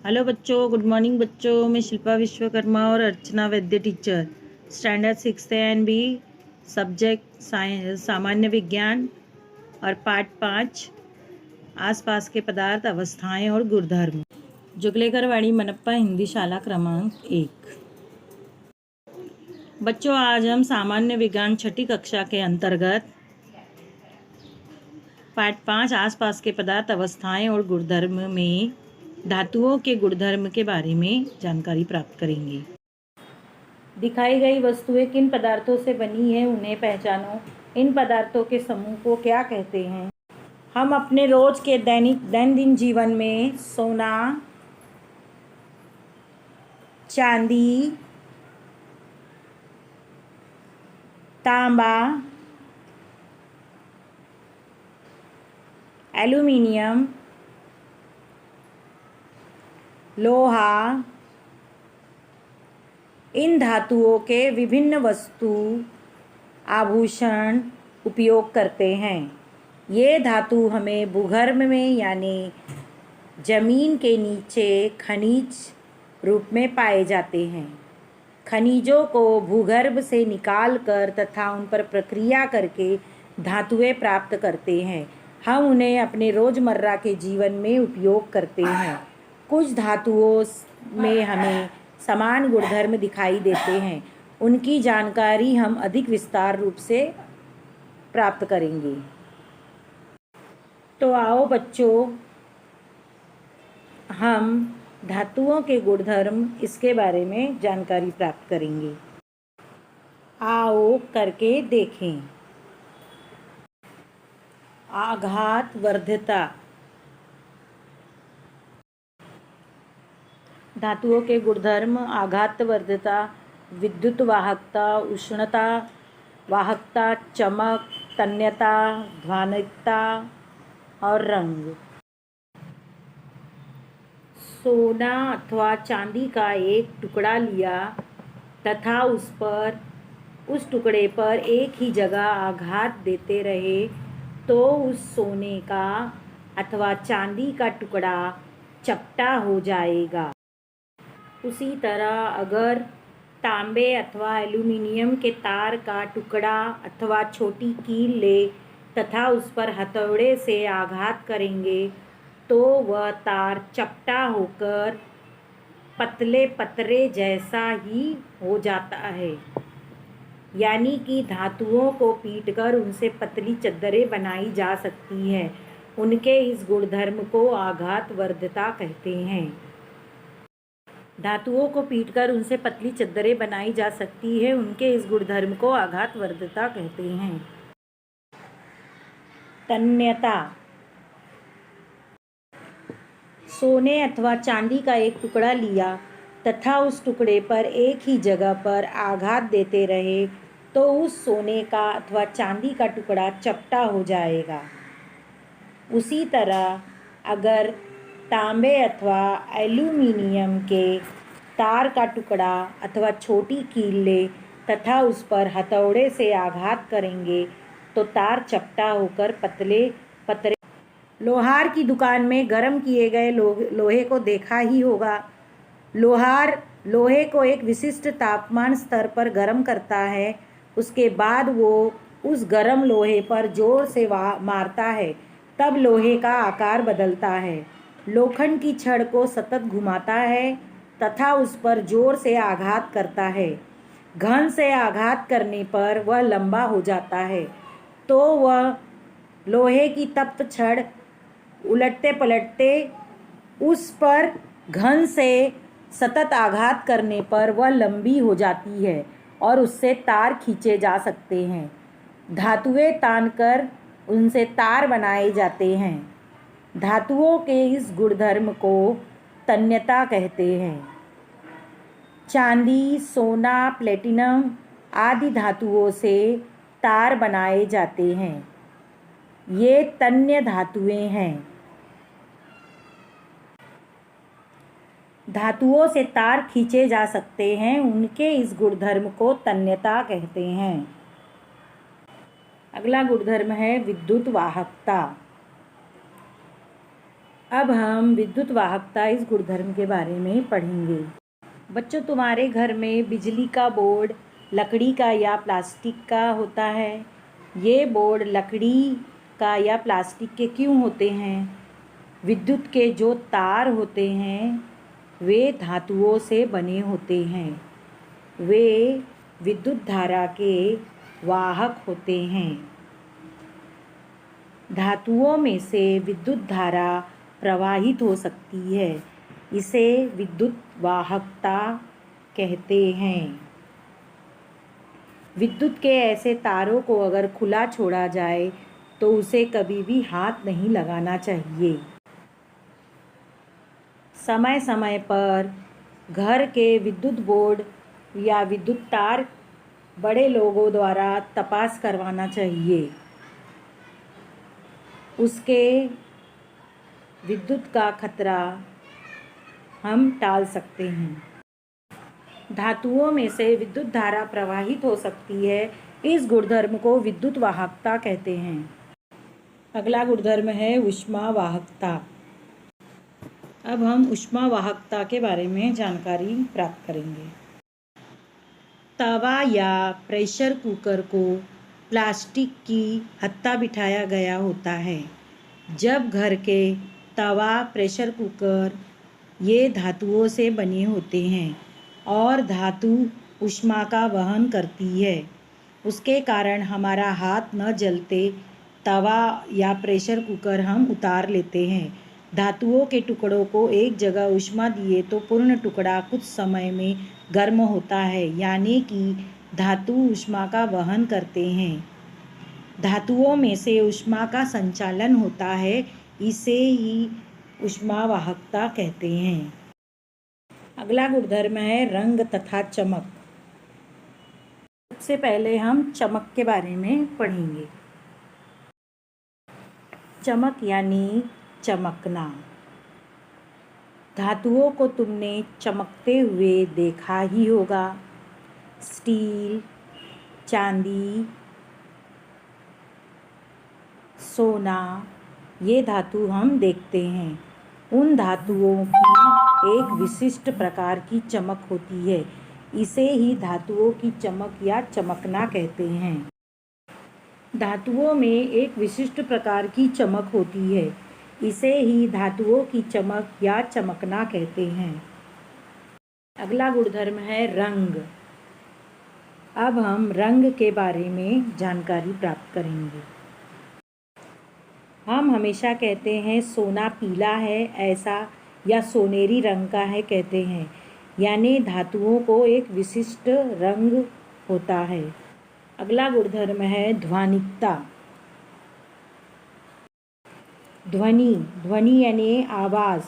Hello बच्चों, good morning बच्चों। मैं शिल्पा विश्वकर्मा और Archana Vaidya teacher, standard 6 and B, subject सामान्य विज्ञान और पार्ट 5 आसपास के पदार्थ, अवस्थाएं और गुणधर्म, जुगलेकरवाड़ी मनप्पा हिंदी शाला क्रमांक 1। बच्चों, आज हम सामान्य विज्ञान छठी कक्षा के अंतर्गत पार्ट 5 आसपास के पदार्थ, अवस्थाएं और गुणधर्म में धातुओं के गुणधर्म के बारे में जानकारी प्राप्त करेंगे। दिखाई गई वस्तुएं किन पदार्थों से बनी है, उन्हें पहचानो। इन पदार्थों के समूह को क्या कहते हैं? हम अपने रोज के दैनंदिन जीवन में सोना, चांदी, तांबा, एल्यूमिनियम, लोहा, इन धातुओं के विभिन्न वस्तु, आभूषण उपयोग करते हैं। ये धातु हमें भूगर्भ में यानी जमीन के नीचे खनिज रूप में पाए जाते हैं। खनिजों को भूगर्भ से निकालकर तथा उन पर प्रक्रिया करके धातुएं प्राप्त करते हैं। हम उन्हें अपने रोज़मर्रा के जीवन में उपयोग करते हैं। कुछ धातुओं में हमें समान गुणधर्म दिखाई देते हैं। उनकी जानकारी हम अधिक विस्तार रूप से प्राप्त करेंगे। तो आओ बच्चों, हम धातुओं के गुणधर्म इसके बारे में जानकारी प्राप्त करेंगे। आओ करके देखें। आघात वर्ध्यता। धातुओं के गुणधर्म: आघात वर्ध्यता, विद्युत वाहकता, उष्णता, वाहकता, चमक, तन्यता, ध्वनिकता और रंग। सोना अथवा चांदी का एक टुकड़ा लिया तथा उस टुकड़े पर एक ही जगह आघात देते रहे तो उस सोने का अथवा चांदी का टुकड़ा चपटा हो जाएगा। उसी तरह अगर तांबे अथवा एल्यूमिनियम के तार का टुकड़ा अथवा छोटी कील ले तथा उस पर हथौड़े से आघात करेंगे तो वह तार चपटा होकर पतले पतरे जैसा ही हो जाता है। यानी कि धातुओं को पीटकर उनसे पतली चद्दरें बनाई जा सकती हैं। उनके इस गुणधर्म को आघात वर्ध्यता कहते हैं। धातुओं को पीटकर उनसे पतली चद्दरें बनाई जा सकती है, उनके इस गुणधर्म को आघात वर्ध्यता कहते हैं। तन्यता। सोने अथवा चांदी का एक टुकड़ा लिया तथा उस टुकड़े पर एक ही जगह पर आघात देते रहे तो उस सोने का अथवा चांदी का टुकड़ा चपटा हो जाएगा। उसी तरह अगर तांबे अथवा एल्यूमिनियम के तार का टुकड़ा अथवा छोटी कील ले तथा उस पर हथौड़े से आघात करेंगे तो तार चपटा होकर पतले पतरे। लोहार की दुकान में गर्म किए गए लोहे को देखा ही होगा। लोहार लोहे को एक विशिष्ट तापमान स्तर पर गर्म करता है। उसके बाद वो उस गर्म लोहे पर जोर से मारता है, तब लोहे का आकार बदलता है। लोखंड की छड़ को सतत घुमाता है तथा उस पर जोर से आघात करता है। घन से आघात करने पर वह लंबा हो जाता है तो वह लोहे की तप्त छड़ उलटते पलटते उस पर घन से सतत आघात करने पर वह लंबी हो जाती है और उससे तार खींचे जा सकते हैं। धातुएं तानकर उनसे तार बनाए जाते हैं। धातुओं के इस गुणधर्म को तन्यता कहते हैं। चांदी, सोना, प्लेटिनम आदि धातुओं से तार बनाए जाते हैं। ये तन्य धातुएं हैं। धातुओं से तार खींचे जा सकते हैं, उनके इस गुणधर्म को तन्यता कहते हैं। अगला गुणधर्म है विद्युत वाहकता। अब हम विद्युत वाहकता इस गुणधर्म के बारे में पढ़ेंगे। बच्चों, तुम्हारे घर में बिजली का बोर्ड लकड़ी का या प्लास्टिक का होता है? ये बोर्ड लकड़ी का या प्लास्टिक के क्यों होते हैं? विद्युत के जो तार होते हैं वे धातुओं से बने होते हैं। वे विद्युत धारा के वाहक होते हैं। धातुओं में से विद्युत धारा प्रवाहित हो सकती है। इसे विद्युत वाहकता कहते हैं। विद्युत के ऐसे तारों को अगर खुला छोड़ा जाए तो उसे कभी भी हाथ नहीं लगाना चाहिए। समय समय पर घर के विद्युत बोर्ड या विद्युत तार बड़े लोगों द्वारा तपास करवाना चाहिए। उसके विद्युत का खतरा हम टाल सकते हैं। धातुओं में से विद्युत धारा प्रवाहित हो सकती है। इस गुणधर्म को विद्युत वाहकता कहते हैं। अगला गुणधर्म है ऊष्मा वाहकता। अब हम ऊष्मा वाहकता के बारे में जानकारी प्राप्त करेंगे। तवा या प्रेशर कुकर को प्लास्टिक की हत्ता बिठाया गया होता है। जब घर के तवा, प्रेशर कुकर ये धातुओं से बने होते हैं और धातु ऊष्मा का वहन करती है। उसके कारण हमारा हाथ न जलते तवा या प्रेशर कुकर हम उतार लेते हैं। धातुओं के टुकड़ों को एक जगह ऊष्मा दिए तो पूर्ण टुकड़ा कुछ समय में गर्म होता है, यानी कि धातु ऊष्मा का वहन करते हैं। धातुओं में से ऊष्मा का संचालन होता है, इसे ही ऊष्मा वाहकता कहते हैं। अगला गुणधर्म है रंग तथा चमक। सबसे पहले हम चमक के बारे में पढ़ेंगे। चमक यानी चमकना। धातुओं को तुमने चमकते हुए देखा ही होगा। स्टील, चांदी, सोना, ये धातु हम देखते हैं। उन धातुओं की एक विशिष्ट प्रकार की चमक होती है। इसे ही धातुओं की चमक या चमकना कहते हैं। धातुओं में एक विशिष्ट प्रकार की चमक होती है। इसे ही धातुओं की चमक या चमकना कहते हैं। अगला गुणधर्म है रंग। अब हम रंग के बारे में जानकारी प्राप्त करेंगे। हम हमेशा कहते हैं सोना पीला है ऐसा, या सोनेरी रंग का है कहते हैं, यानी धातुओं को एक विशिष्ट रंग होता है। अगला गुणधर्म है ध्वनिकता। ध्वनि, ध्वनि यानी आवाज़।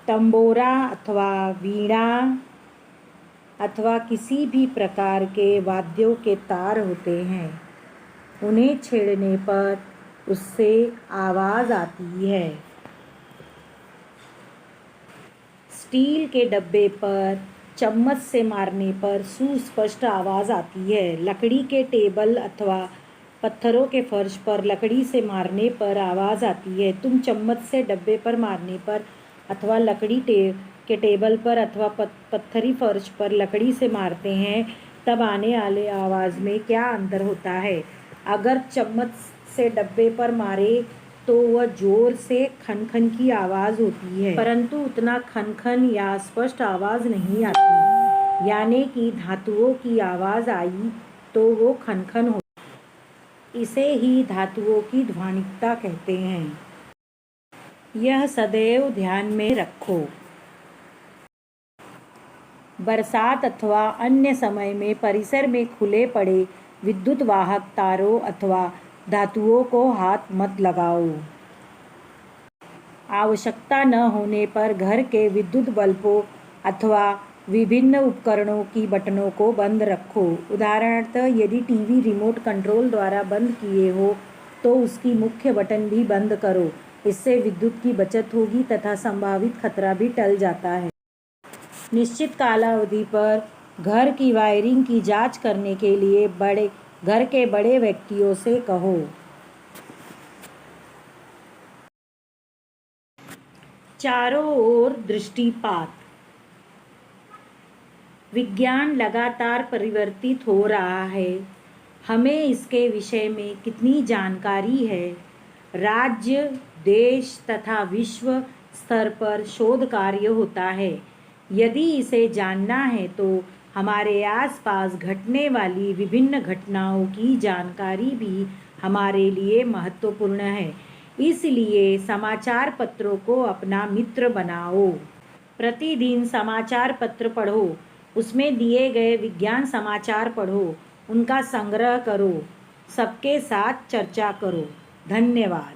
तंबोरा अथवा वीणा अथवा किसी भी प्रकार के वाद्यों के तार होते हैं। उन्हें छेड़ने पर उससे आवाज़ आती है। स्टील के डब्बे पर चम्मच से मारने पर सुस्पष्ट आवाज़ आती है। लकड़ी के टेबल अथवा पत्थरों के फर्श पर लकड़ी से मारने पर आवाज़ आती है। तुम चम्मच से डब्बे पर मारने पर अथवा लकड़ी के टेबल पर अथवा पत्थरी फर्श पर लकड़ी से मारते हैं, तब आने वाले आवाज़ में क्या अंतर होता है? अगर चम्मच से डब्बे पर मारे तो वह जोर से खन-खन की आवाज़ होती है, परंतु उतना खन-खन या स्पष्ट आवाज़ नहीं आती। यानी कि धातुओं की आवाज़ आई तो वो खन-खन होती। इसे ही धातुओं की ध्वनिकता कहते हैं। यह सदैव ध्यान में रखो। बरसात अथवा अन्य समय में परिसर में खुले पड़े विद्युत वाहक तारों अथवा धातुओं को हाथ मत लगाओ। आवश्यकता न होने पर घर के विद्युत बल्बों अथवा विभिन्न उपकरणों की बटनों को बंद रखो। उदाहरणतः यदि टीवी रिमोट कंट्रोल द्वारा बंद किए हो तो उसकी मुख्य बटन भी बंद करो। इससे विद्युत की बचत होगी तथा संभावित खतरा भी टल जाता है। निश्चित कालावधि पर घर की वायरिंग की जांच करने के लिए घर के बड़े व्यक्तियों से कहो। चारों ओर दृष्टिपात। विज्ञान लगातार परिवर्तित हो रहा है। हमें इसके विषय में कितनी जानकारी है? राज्य, देश तथा विश्व स्तर पर शोध कार्य होता है। यदि इसे जानना है तो हमारे आसपास घटने वाली विभिन्न घटनाओं की जानकारी भी हमारे लिए महत्वपूर्ण है। इसलिए समाचार पत्रों को अपना मित्र बनाओ। प्रतिदिन समाचार पत्र पढ़ो, उसमें दिए गए विज्ञान समाचार पढ़ो, उनका संग्रह करो, सबके साथ चर्चा करो। धन्यवाद।